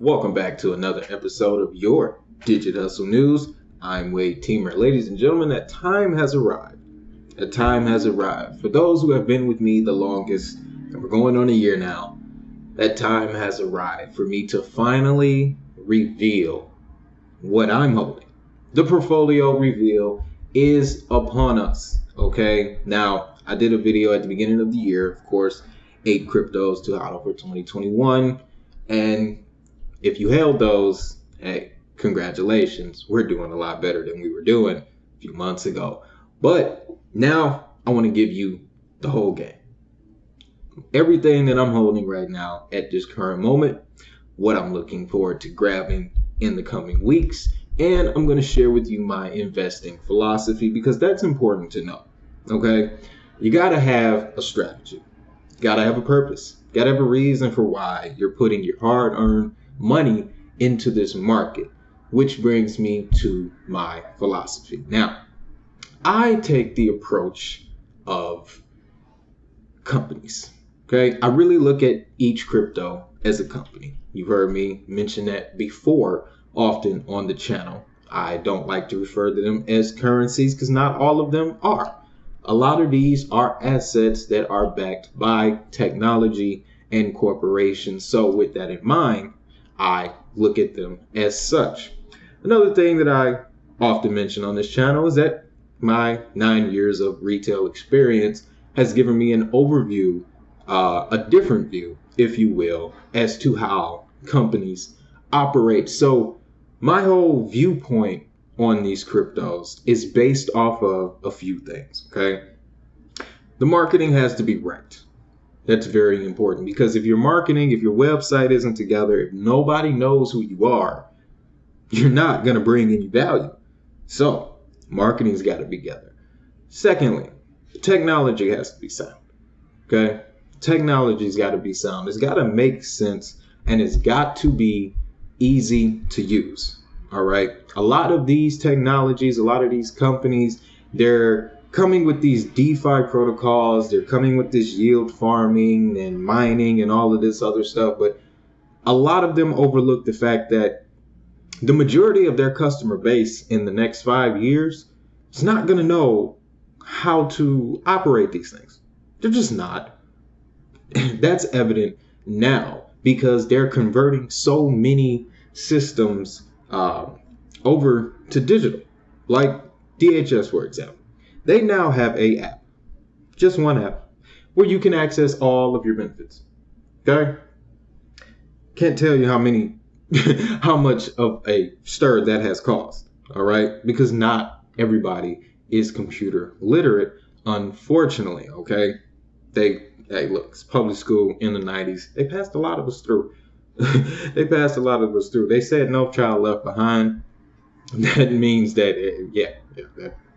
Welcome back to another episode of your Digital Hustle News. I'm Wade Teamer. Ladies and gentlemen, that time has arrived. That time has arrived. For those who have been with me the longest, and we're going on a year now, that time has arrived for me to finally reveal what I'm holding. The portfolio reveal is upon us, okay? Now, I did a video at the beginning of the year, of course, 8 cryptos to hodl for 2021, and if you held those, hey, congratulations. We're doing a lot better than we were doing a few months ago. But now I want to give you the whole game. Everything that I'm holding right now at this current moment, what I'm looking forward to grabbing in the coming weeks, and I'm going to share with you my investing philosophy because that's important to know, okay? You got to have a strategy. You got to have a purpose. You got to have a reason for why you're putting your hard-earned money into this market, which brings me to my philosophy. Now, I take the approach of companies, okay? I really look at each crypto as a company. You've heard me mention that before often on the channel. I don't like to refer to them as currencies because not all of them are. A lot of these are assets that are backed by technology and corporations. So with that in mind, I look at them as such. Another thing that I often mention on this channel is that my 9 years of retail experience has given me an overview, a different view, if you will, as to how companies operate. So my whole viewpoint on these cryptos is based off of a few things, okay? The marketing has to be right. That's very important because if your marketing, if your website isn't together, if nobody knows who you are, you're not going to bring any value. So marketing's got to be together. Secondly, technology has to be sound. Okay. Technology's got to be sound. It's got to make sense and it's got to be easy to use. All right. A lot of these technologies, a lot of these companies, they're coming with these DeFi protocols, they're coming with this yield farming and mining and all of this other stuff, but a lot of them overlook the fact that the majority of their customer base in the next 5 years is not going to know how to operate these things. They're just not. That's evident now because they're converting so many systems over to digital, like DHS, for example. They now have a app, just one app, where you can access all of your benefits. Okay? Can't tell you how much of a stir that has caused. All right? Because not everybody is computer literate, unfortunately. Okay? Hey, look, it's public school in the 90s. They passed a lot of us through. They said no child left behind. That means that,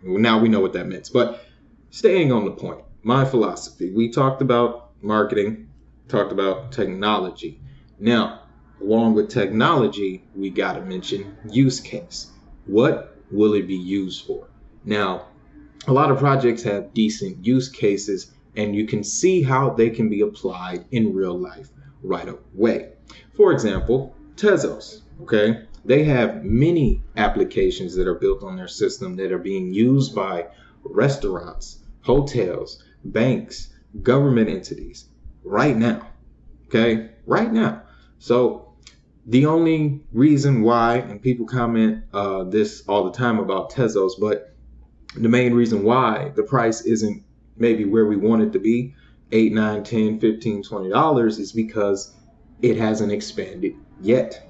now we know what that means. But staying on the point, my philosophy, we talked about marketing, talked about technology. Now, along with technology, we got to mention use case. What will it be used for? Now, a lot of projects have decent use cases, and you can see how they can be applied in real life right away. For example, Tezos, okay? They have many applications that are built on their system that are being used by restaurants, hotels, banks, government entities right now. Okay? Right now. So the only reason why, and people comment this all the time about Tezos, but the main reason why the price isn't maybe where we want it to be, $8, $9, $10, $15, $20, is because it hasn't expanded yet.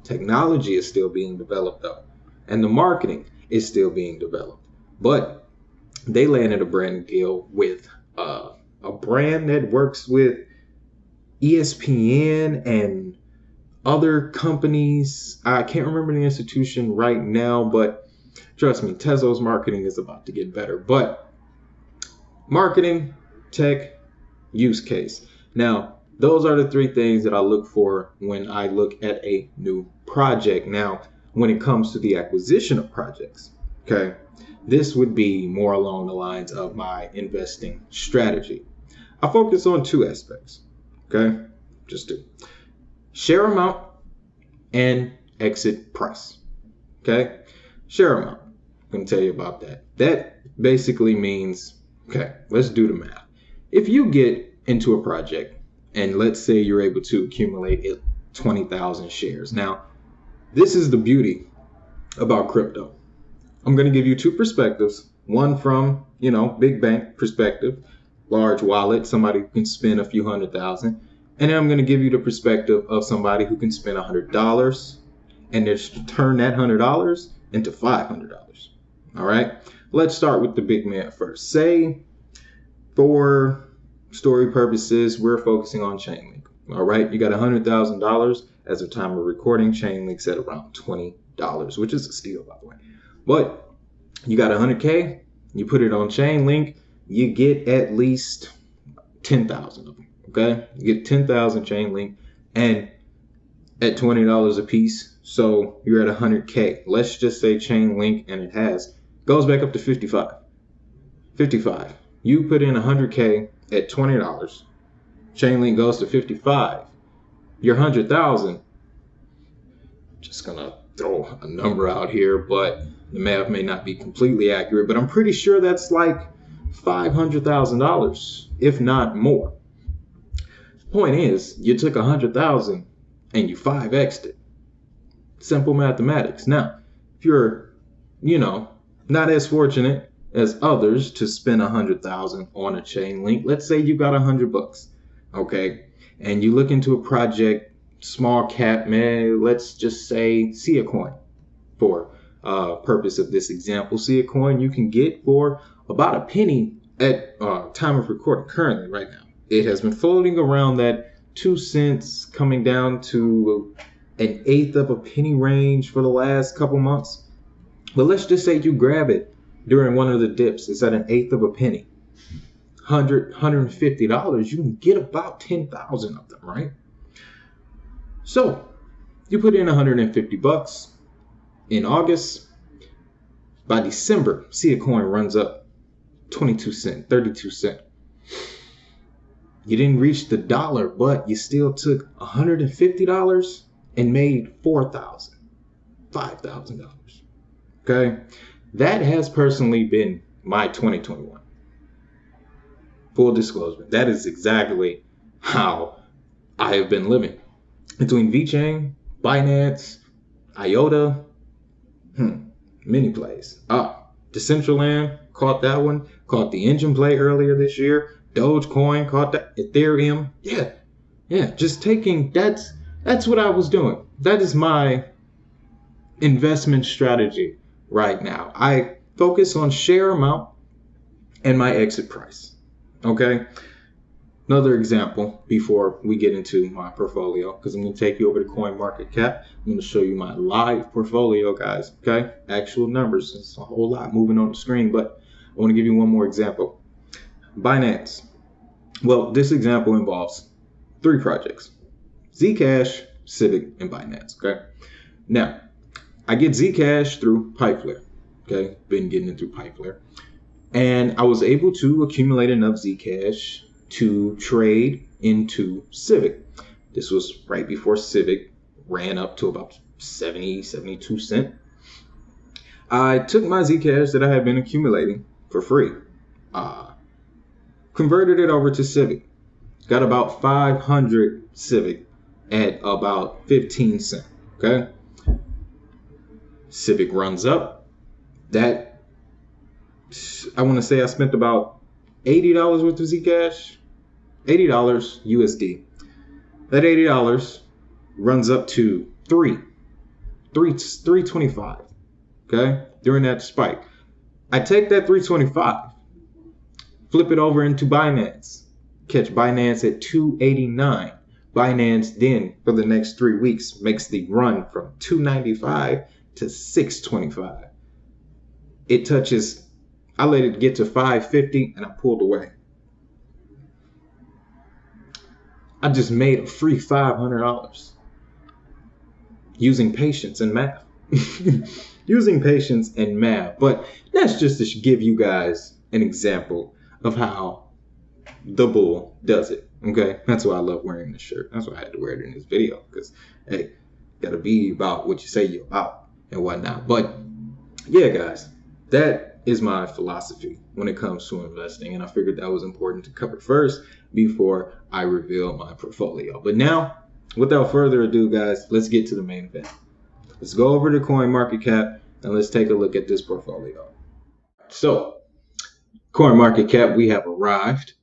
Technology is still being developed though, and the marketing is still being developed. But they landed a brand deal with a brand that works with ESPN and other companies. I can't remember the institution right now, but trust me, Tezos marketing is about to get better. But marketing, tech, use case. Now, those are the 3 things that I look for when I look at a new project. Now, when it comes to the acquisition of projects, okay, this would be more along the lines of my investing strategy. I focus on 2 aspects, okay, just 2. Share amount and exit price. Okay, share amount. I'm going to tell you about that. That basically means, okay, let's do the math. If you get into a project and let's say you're able to accumulate 20,000 shares. Now, this is the beauty about crypto. I'm going to give you two perspectives. One from, big bank perspective, large wallet, somebody who can spend a few $100,000. And then I'm going to give you the perspective of somebody who can spend $100 and just turn that $100 into $500. All right. Let's start with the big man first. Say, for story purposes, we're focusing on Chainlink. All right. You got $100,000 as of time of recording. Chainlink's at around $20, which is a steal, by the way. But you got 100K, you put it on Chainlink, you get at least 10,000 of them. Okay. You get 10,000 Chainlink and at $20 a piece. So you're at 100K. Let's just say Chainlink, and it goes back up to 55. You put in 100K at $20. Chainlink goes to 55. Your 100,000. Just gonna throw a number out here, but the math may not be completely accurate. But I'm pretty sure that's like $500,000, if not more. Point is, you took 100,000 and you 5x'd it. Simple mathematics. Now, if you're, not as fortunate as others to spend 100,000 on a Chainlink, let's say you got $100, okay, and you look into a project, small cap, man, let's just say see a coin for purpose of this example. See a coin you can get for about a penny at time of recording currently right now. It has been floating around that 2 cents coming down to an eighth of a penny range for the last couple months. But let's just say you grab it during one of the dips. It's at an eighth of a penny. $150, you can get about 10,000 of them, right? So you put in $150 in August. By December, see a coin runs up 22 cents, 32 cents. You didn't reach the dollar, but you still took $150 and made $4,000, $5,000. Okay, that has personally been my 2021. Full disclosure, that is exactly how I have been living. Between VeChain, Binance, IOTA, many plays. Decentraland, caught that one. Caught the engine play earlier this year. Dogecoin, caught that. Ethereum, yeah. Just taking, that's what I was doing. That is my investment strategy right now. I focus on share amount and my exit price. Okay. Another example before we get into my portfolio, because I'm going to take you over to CoinMarketCap. I'm going to show you my live portfolio, guys. Okay. Actual numbers. It's a whole lot moving on the screen, but I want to give you one more example. Binance. Well, this example involves 3 projects: Zcash, Civic, and Binance. Okay. Now, I get Zcash through Pipeflare. Okay. Been getting it through Pipeflare. And I was able to accumulate enough Zcash to trade into Civic. This was right before Civic ran up to about 70, 72 cents. I took my Zcash that I had been accumulating for free, converted it over to Civic, got about 500 Civic at about 15 cents. Okay. Civic runs up. That, I want to say I spent about $80 worth of Zcash. $80 USD. That $80 runs up to $325. Okay, during that spike, I take that $325, flip it over into Binance, catch Binance at $289. Binance then for the next 3 weeks makes the run from $295 to $625. It touches. I let it get to $550 and I pulled away. I just made a free $500 using patience and math. Using patience and math. But that's just to give you guys an example of how the bull does it. Okay, that's why I love wearing this shirt. That's why I had to wear it in this video, because hey, Got to be about what you say you're about and whatnot. But yeah, guys, that is my philosophy when it comes to investing. And I figured that was important to cover first before I reveal my portfolio. But now, without further ado, guys, let's get to the main event. Let's go over to CoinMarketCap and let's take a look at this portfolio. So, CoinMarketCap, we have arrived.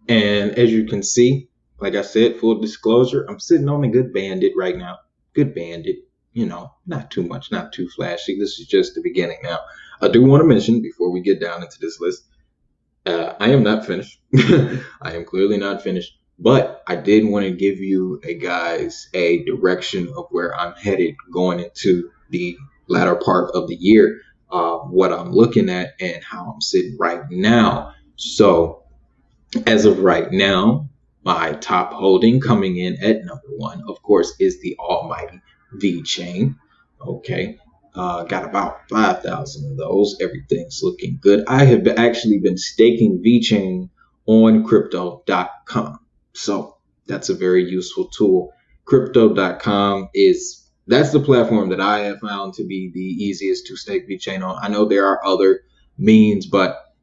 And as you can see, like I said, full disclosure, I'm sitting on a good bandit right now. Good bandit, not too much, not too flashy. This is just the beginning now. I do want to mention before we get down into this list, I am not finished. I am clearly not finished, but I did want to give you guys a direction of where I'm headed going into the latter part of the year, what I'm looking at and how I'm sitting right now. So as of right now, my top holding coming in at number one, of course, is the almighty VeChain. Okay. Got about 5,000 of those. Everything's looking good. I have actually been staking VeChain on crypto.com. So that's a very useful tool. Crypto.com that's the platform that I have found to be the easiest to stake VeChain on. I know there are other means, but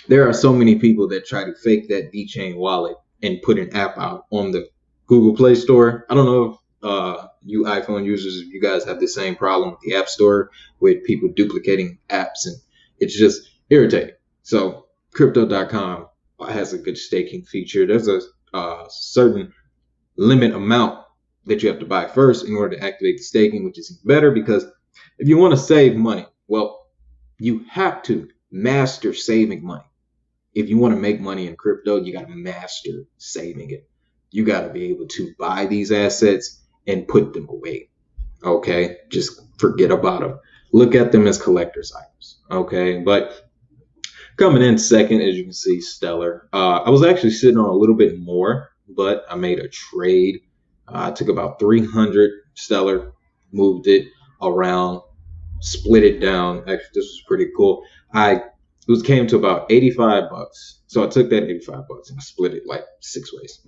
there are so many people that try to fake that VeChain wallet and put an app out on the Google Play Store. I don't know if you iPhone users, if you guys have the same problem with the App Store with people duplicating apps, and it's just irritating. So crypto.com has a good staking feature. There's a certain limit amount that you have to buy first in order to activate the staking, which is better because if you want to save money, well, you have to master saving money. If you want to make money in crypto, you got to master saving it. You got to be able to buy these assets and put them away. Okay, just forget about them. Look at them as collector's items. Okay, but coming in second, as you can see, Stellar. I was actually sitting on a little bit more, but I made a trade. I took about 300 Stellar, moved it around, split it down. Actually, this was pretty cool. It came to about $85. So I took that $85 and I split it like 6 ways.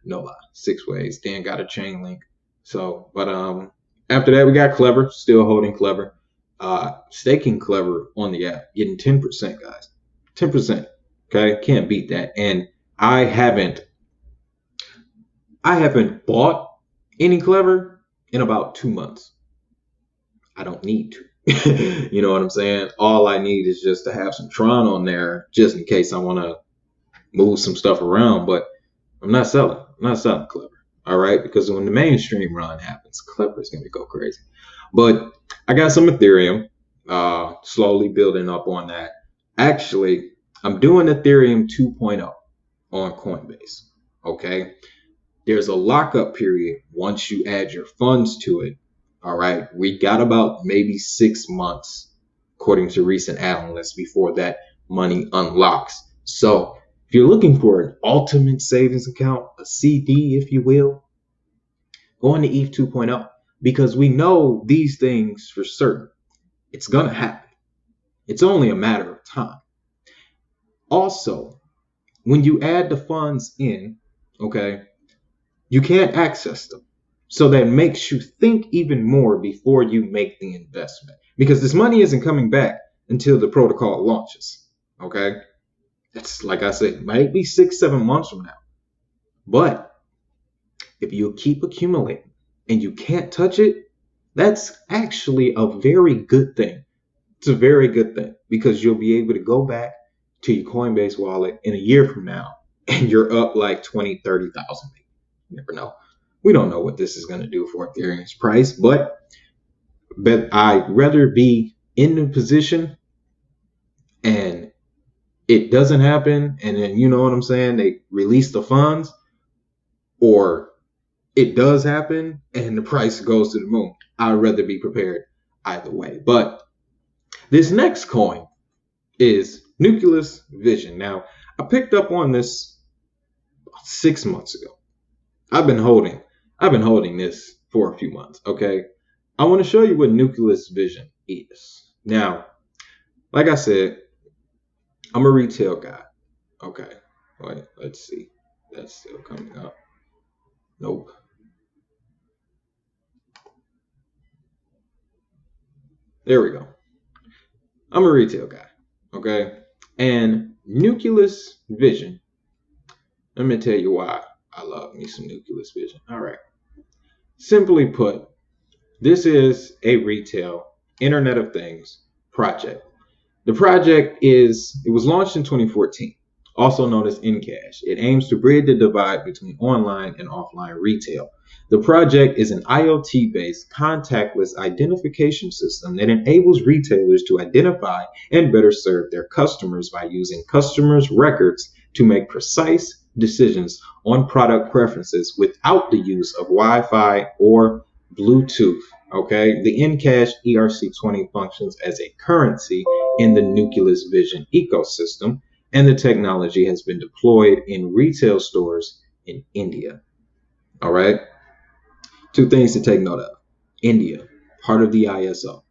No lie, 6 ways. Then got a chain link. So, but after that we got Clever, still holding Clever. Staking Clever on the app, getting 10%, guys. 10%. Okay, can't beat that. And I haven't bought any Clever in about 2 months. I don't need to. You know what I'm saying? All I need is just to have some Tron on there just in case I want to move some stuff around, but I'm not selling Clever. All right, because when the mainstream run happens, Clever is going to go crazy. But I got some Ethereum, slowly building up on that. Actually, I'm doing Ethereum 2.0 on Coinbase. Okay, there's a lockup period once you add your funds to it. All right, we got about maybe 6 months, according to recent analysts, before that money unlocks. So if you're looking for an ultimate savings account, a CD, if you will, go on to ETH 2.0 because we know these things for certain. It's going to happen. It's only a matter of time. Also, when you add the funds in, okay, you can't access them. So that makes you think even more before you make the investment because this money isn't coming back until the protocol launches. Okay. That's like I said, might be 6-7 months from now. But if you keep accumulating and you can't touch it, that's actually a very good thing. It's a very good thing because you'll be able to go back to your Coinbase wallet in a year from now and you're up like 20, 30,000. You never know. We don't know what this is going to do for Ethereum's price, but I'd rather be in the position and it doesn't happen. And then, you know what I'm saying? They release the funds, or it does happen and the price goes to the moon. I'd rather be prepared either way. But this next coin is Nucleus Vision. Now, I picked up on this 6 months ago. I've been holding this for a few months, okay? I want to show you what Nucleus Vision is. Now, like I said, I'm a retail guy. Okay, wait, let's see. That's still coming up. Nope. There we go. I'm a retail guy, okay? And Nucleus Vision, let me tell you why I love me some Nucleus Vision. All right. Simply put, this is a retail Internet of Things project. The project it was launched in 2014, also known as Encash. It aims to bridge the divide between online and offline retail. The project is an IoT-based contactless identification system that enables retailers to identify and better serve their customers by using customers' records to make precise decisions on product preferences without the use of Wi-Fi or Bluetooth. Okay, the Encash ERC20 functions as a currency in the Nucleus Vision ecosystem, and the technology has been deployed in retail stores in India. All right, two things to take note of. India, part of the ISO.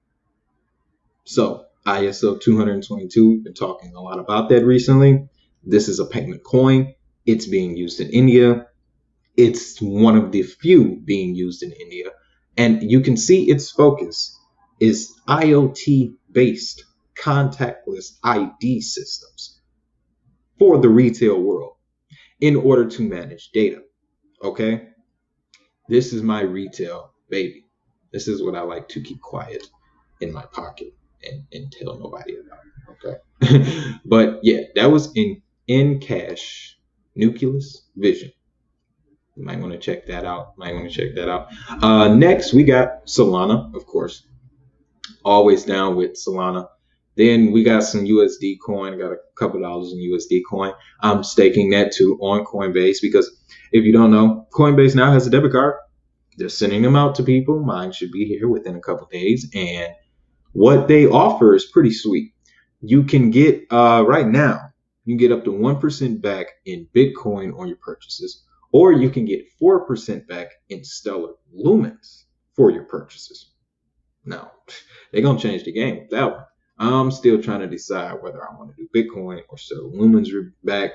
So ISO 222, been talking a lot about that recently. This is a payment coin. It's being used in India. It's one of the few being used in India. And you can see its focus is IoT based contactless ID systems for the retail world in order to manage data. Okay. This is my retail baby. This is what I like to keep quiet in my pocket and tell nobody about. Okay. But yeah, that was in Encash Nucleus Vision. You might want to check that out. Next, we got Solana, of course. Always down with Solana. Then we got some USD coin. I got a couple dollars in USD coin. I'm staking that too on Coinbase because if you don't know, Coinbase now has a debit card. They're sending them out to people. Mine should be here within a couple days. And what they offer is pretty sweet. You can get, right now, you can get up to 1% back in Bitcoin on your purchases. Or you can get 4% back in Stellar Lumens for your purchases. Now, they're going to change the game with that one. I'm still trying to decide whether I want to do Bitcoin or Stellar Lumens back.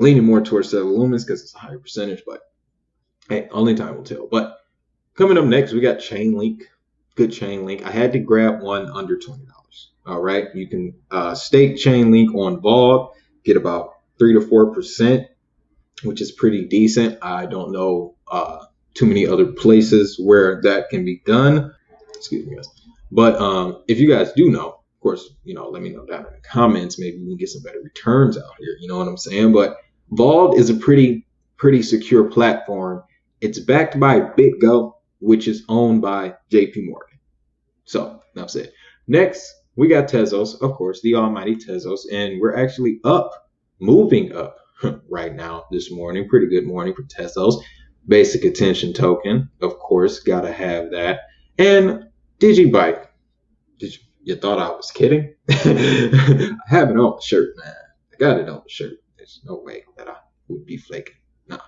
Leaning more towards Stellar Lumens because it's a higher percentage, but hey, only time will tell. But coming up next, we got Chainlink. Good Chainlink. I had to grab one under $20. All right. You can stake Chainlink on Vault, get about 3 to 4%. Which is pretty decent. I don't know too many other places where that can be done. Excuse me, guys. But if you guys do know, of course, let me know down in the comments. Maybe we can get some better returns out here. You know what I'm saying? But Vault is a pretty secure platform. It's backed by BitGo, which is owned by JP Morgan. So that's it. Next, we got Tezos, of course, the almighty Tezos, and we're actually moving up. Right now this morning. Pretty good morning for Tezos. Basic attention token, of course, gotta have that. And Digibyte. You thought I was kidding? I have it on the shirt, man. I got it on the shirt. There's no way that I would be flaking. No.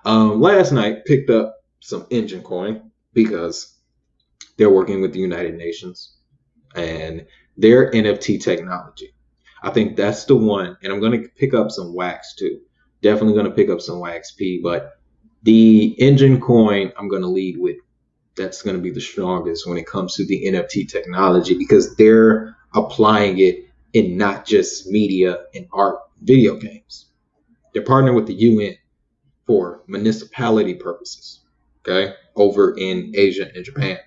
Last night picked up some Engine coin because they're working with the United Nations and their NFT technology. I think that's the one, and I'm going to pick up some wax too. Definitely going to pick up some wax P, but the Engine coin I'm going to lead with. That's going to be the strongest when it comes to the NFT technology because they're applying it in not just media and art, video games. They're partnering with the UN for municipality purposes, okay, over in Asia and Japan.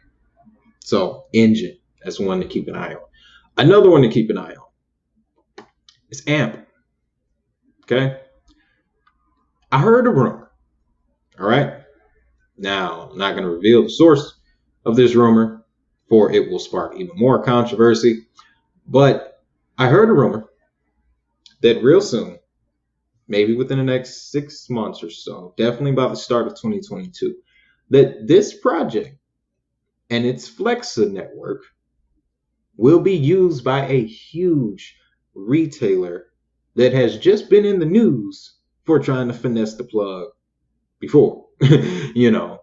So Engine, that's one to keep an eye on. Another one to keep an eye on. It's AMP. Okay. I heard a rumor. All right. Now, I'm not going to reveal the source of this rumor, for it will spark even more controversy. But I heard a rumor that real soon, maybe within the next 6 months or so, definitely by the start of 2022, that this project and its Flexa network will be used by a huge retailer that has just been in the news for trying to finesse the plug before.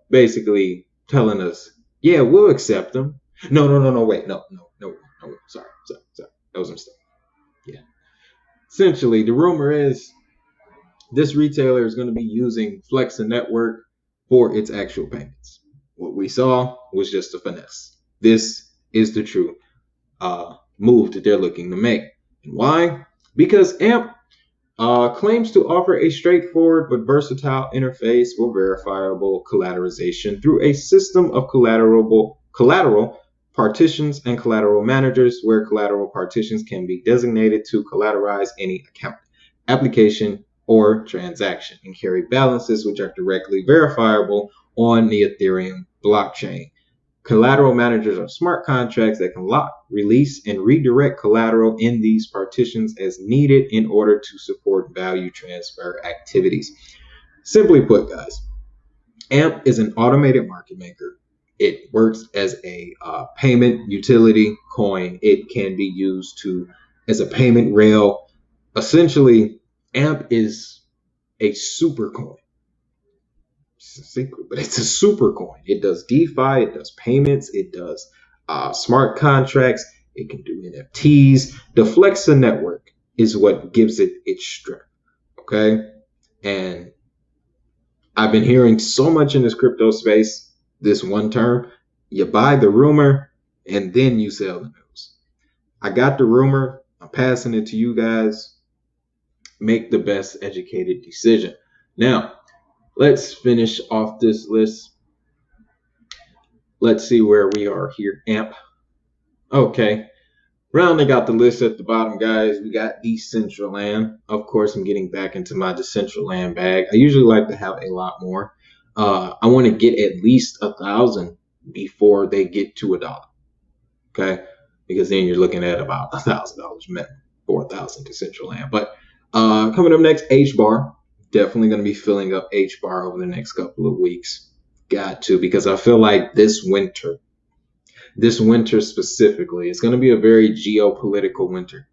Basically telling us, yeah, we'll accept them. No, wait, no, sorry, that was a mistake. Yeah. Essentially, the rumor is this retailer is going to be using Flexa network for its actual payments. What we saw was just a finesse. This is the truth. move that they're looking to make. And why? Because AMP claims to offer a straightforward but versatile interface for verifiable collateralization through a system of collateral partitions and collateral managers, where collateral partitions can be designated to collateralize any account, application, or transaction, and carry balances which are directly verifiable on the Ethereum blockchain. Collateral managers are smart contracts that can lock, release, and redirect collateral in these partitions as needed in order to support value transfer activities. Simply put, guys, AMP is an automated market maker. It works as a payment utility coin. It can be used as a payment rail. Essentially, AMP is a super coin. It's a secret, but it's a super coin. It does DeFi, it does payments, it does smart contracts, it can do NFTs. The Flexa network is what gives it its strength. Okay. And I've been hearing so much in this crypto space, this one term: you buy the rumor and then you sell the news. I got the rumor, I'm passing it to you guys. Make the best educated decision. Now, let's finish off this list. Let's see where we are here. AMP. Okay. Rounding out the list at the bottom, guys, we got Decentraland. Of course, I'm getting back into my Decentraland bag. I usually like to have a lot more. I want to get at least 1,000 before they get to $1. Okay. Because then you're looking at about $1,000 minimum for 1,000 Decentraland. But coming up next, H-Bar. Definitely going to be filling up H-Bar over the next couple of weeks. Got to, because I feel like this winter specifically, is going to be a very geopolitical winter.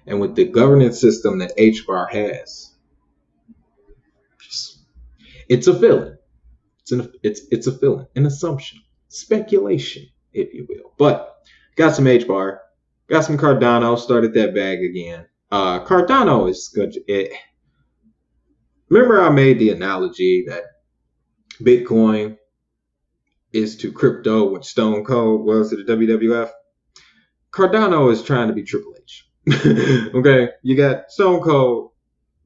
And with the governance system that H-Bar has, it's a feeling. It's a feeling, an assumption, speculation, if you will. But got some H-Bar, got some Cardano, started that bag again. Cardano is good. Remember I made the analogy that Bitcoin is to crypto what Stone Cold was to the WWF? Cardano is trying to be Triple H. Okay? You got Stone Cold,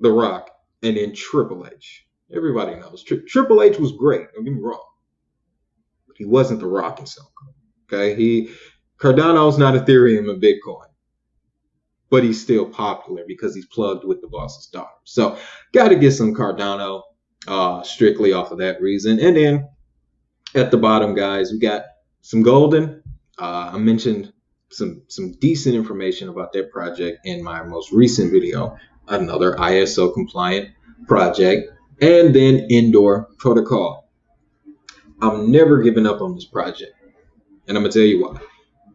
The Rock, and then Triple H. Everybody knows. Triple H was great, don't get me wrong. But he wasn't The Rock and Stone Cold. Okay? Cardano's not Ethereum and Bitcoin. But he's still popular because he's plugged with the boss's daughter. So got to get some Cardano strictly off of that reason. And then at the bottom, guys, we got some Golden. I mentioned some decent information about that project in my most recent video, another ISO compliant project. And then Indoor Protocol. I'm never giving up on this project. And I'm going to tell you why.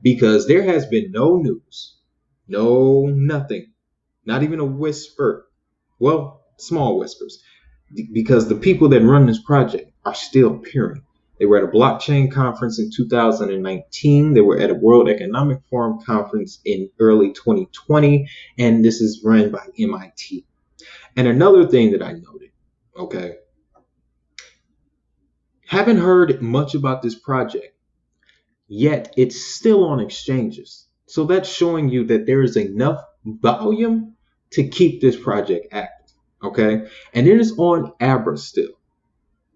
Because there has been no news. No, nothing. Not even a whisper. Well, small whispers. Because the people that run this project are still appearing. They were at a blockchain conference in 2019. They were at a World Economic Forum conference in early 2020. And this is run by MIT. And another thing that I noted, okay, haven't heard much about this project, yet it's still on exchanges. So that's showing you that there is enough volume to keep this project active, okay? And it is on Abra still.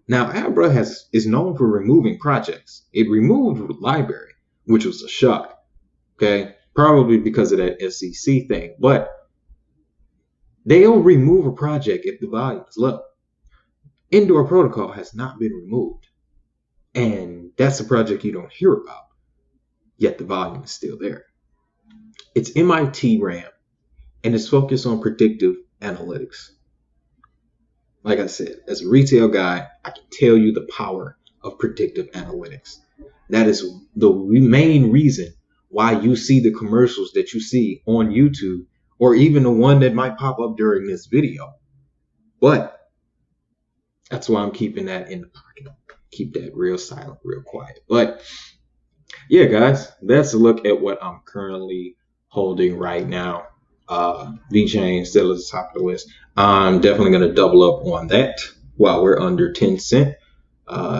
Now, Abra is known for removing projects. It removed Library, which was a shock, okay? Probably because of that SEC thing. But they'll remove a project if the volume is low. Indoor Protocol has not been removed. And that's a project you don't hear about, yet the volume is still there. It's MIT RAM, and it's focused on predictive analytics. Like I said, as a retail guy, I can tell you the power of predictive analytics. That is the main reason why you see the commercials that you see on YouTube, or even the one that might pop up during this video. But that's why I'm keeping that in the pocket. Keep that real silent, real quiet. But yeah, guys, that's a look at what I'm currently holding right now. VeChain still at the top of the list. I'm definitely going to double up on that while we're under 10 cent.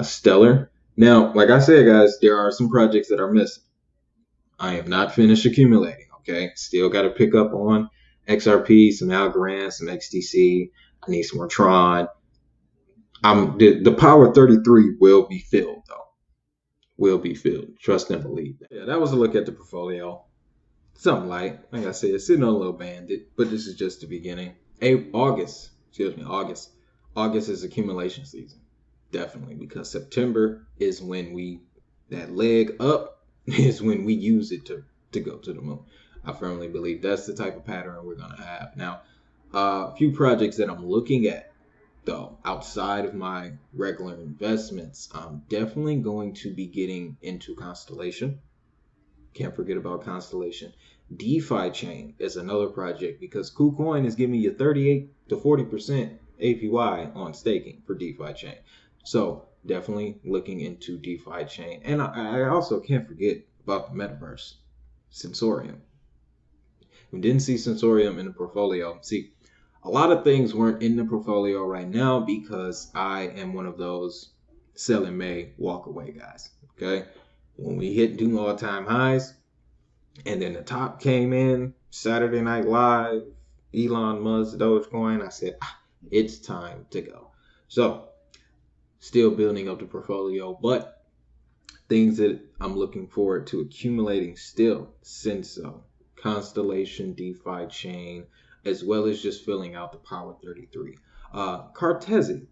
Stellar. Now, like I said, guys, there are some projects that are missing. I am not finished accumulating. Okay, still got to pick up on XRP, some Algorand, some XTC. I need some more Tron. The Power 33 will be filled though. Will be filled. Trust and believe. Yeah, that was a look at the portfolio. Something light. Like I said, sitting on a little bandit, but this is just the beginning. August is accumulation season. Definitely, because September is when that leg up is when we use it to go to the moon. I firmly believe that's the type of pattern we're going to have. Now, a few projects that I'm looking at, though, outside of my regular investments, I'm definitely going to be getting into Constellation. Can't forget about Constellation. DeFi chain is another project because KuCoin is giving you 38 to 40% APY on staking for DeFi chain. So definitely looking into DeFi chain. And I also can't forget about the metaverse, Sensorium. We didn't see Sensorium in the portfolio. See, a lot of things weren't in the portfolio right now because I am one of those sell in May, walk away guys. Okay. When we hit new all-time highs, and then the top came in, Saturday Night Live, Elon Musk, Dogecoin, I said, it's time to go. So, still building up the portfolio, but things that I'm looking forward to accumulating still, Senso, Constellation, DeFi chain, as well as just filling out the Power 33. Cartesi,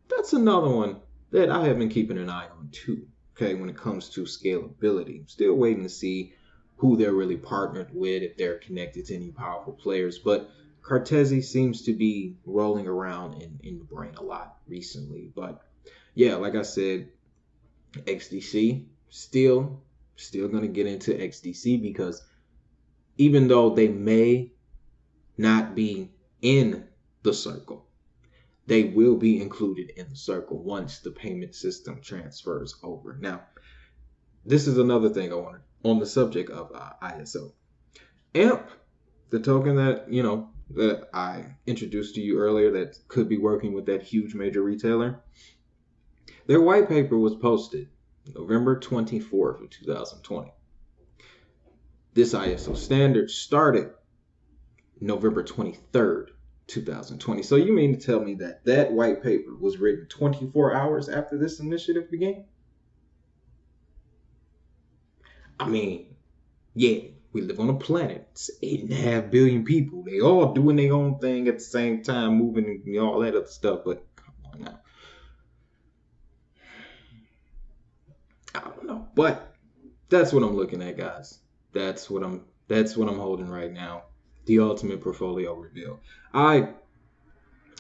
that's another one that I have been keeping an eye on too. Okay, when it comes to scalability, still waiting to see who they're really partnered with, if they're connected to any powerful players. But Cartesi seems to be rolling around in the brain a lot recently. But yeah, like I said, XDC, still going to get into XDC because even though they may not be in the circle, they will be included in the circle once the payment system transfers over. Now, this is another thing I wanted on the subject of ISO. AMP, the token that I introduced to you earlier that could be working with that huge major retailer, their white paper was posted November 24th of 2020. This ISO standard started November 23rd. 2020. So you mean to tell me that white paper was written 24 hours after this initiative began? I mean, yeah, we live on a planet. It's 8.5 billion people. They all doing their own thing at the same time, moving and all that other stuff. But come on now. I don't know. But that's what I'm looking at, guys. That's what I'm holding right now. The ultimate portfolio reveal. I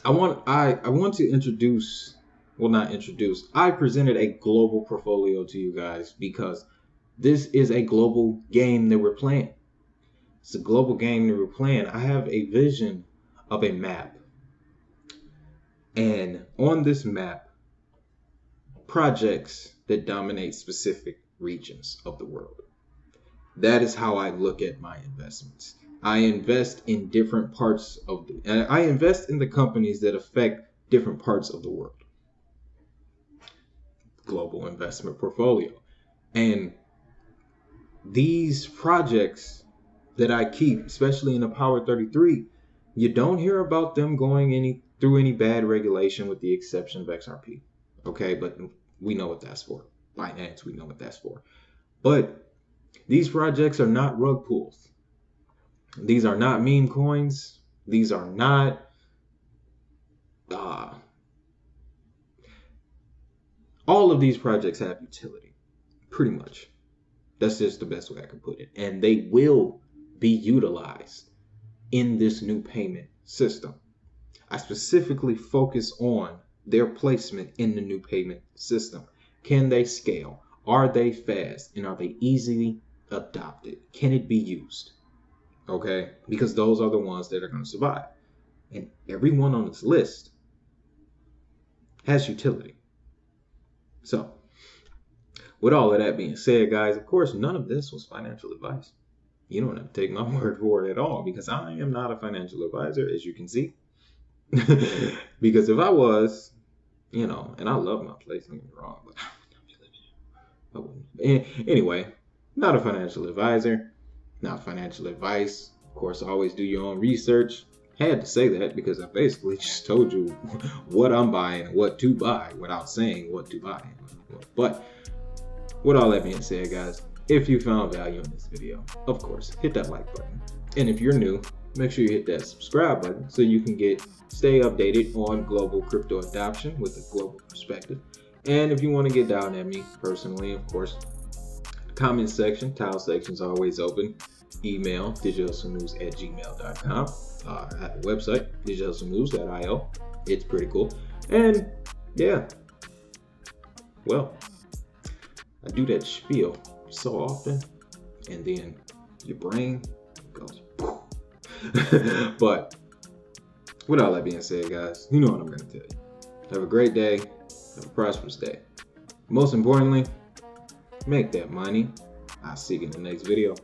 want to introduce, well, not introduce, I presented a global portfolio to you guys because this is a global game that we're playing. It's a global game that we're playing. I have a vision of a map. And on this map, projects that dominate specific regions of the world. That is how I look at my investments. I invest in different parts I invest in the companies that affect different parts of the world. Global investment portfolio. And these projects that I keep, especially in the Power 33, you don't hear about them going through any bad regulation with the exception of XRP. Okay, but we know what that's for. Binance, we know what that's for. But these projects are not rug pulls. These are not meme coins. These are not all of these projects have utility, pretty much. That's just the best way I can put it. And they will be utilized in this new payment system. I specifically focus on their placement in the new payment system. Can they scale? Are they fast? And are they easily adopted? Can it be used? Okay, because those are the ones that are going to survive. And everyone on this list has utility. So, with all of that being said, guys, of course, none of this was financial advice. You don't have to take my word for it at all because I am not a financial advisor, as you can see. Because if I was, and I love my place, don't get me wrong, but I wouldn't. Anyway, Not a financial advisor, not financial advice. Of course, always do your own research. Had to say that because I basically just told you what I'm buying and what to buy without saying what to buy. But with all that being said, guys, if you found value in this video, of course, hit that like button. And if you're new, make sure you hit that subscribe button so you can stay updated on global crypto adoption with a global perspective. And if you want to get down at me personally, of course, comment section, tile section is always open. Email digitalhustlenews@gmail.com. I have a website, digitalhustlenews.io. It's pretty cool. And yeah, well, I do that spiel so often, and then your brain goes poof. But with all that being said, guys, you know what I'm going to tell you. Have a great day. Have a prosperous day. Most importantly, make that money. I'll see you in the next video.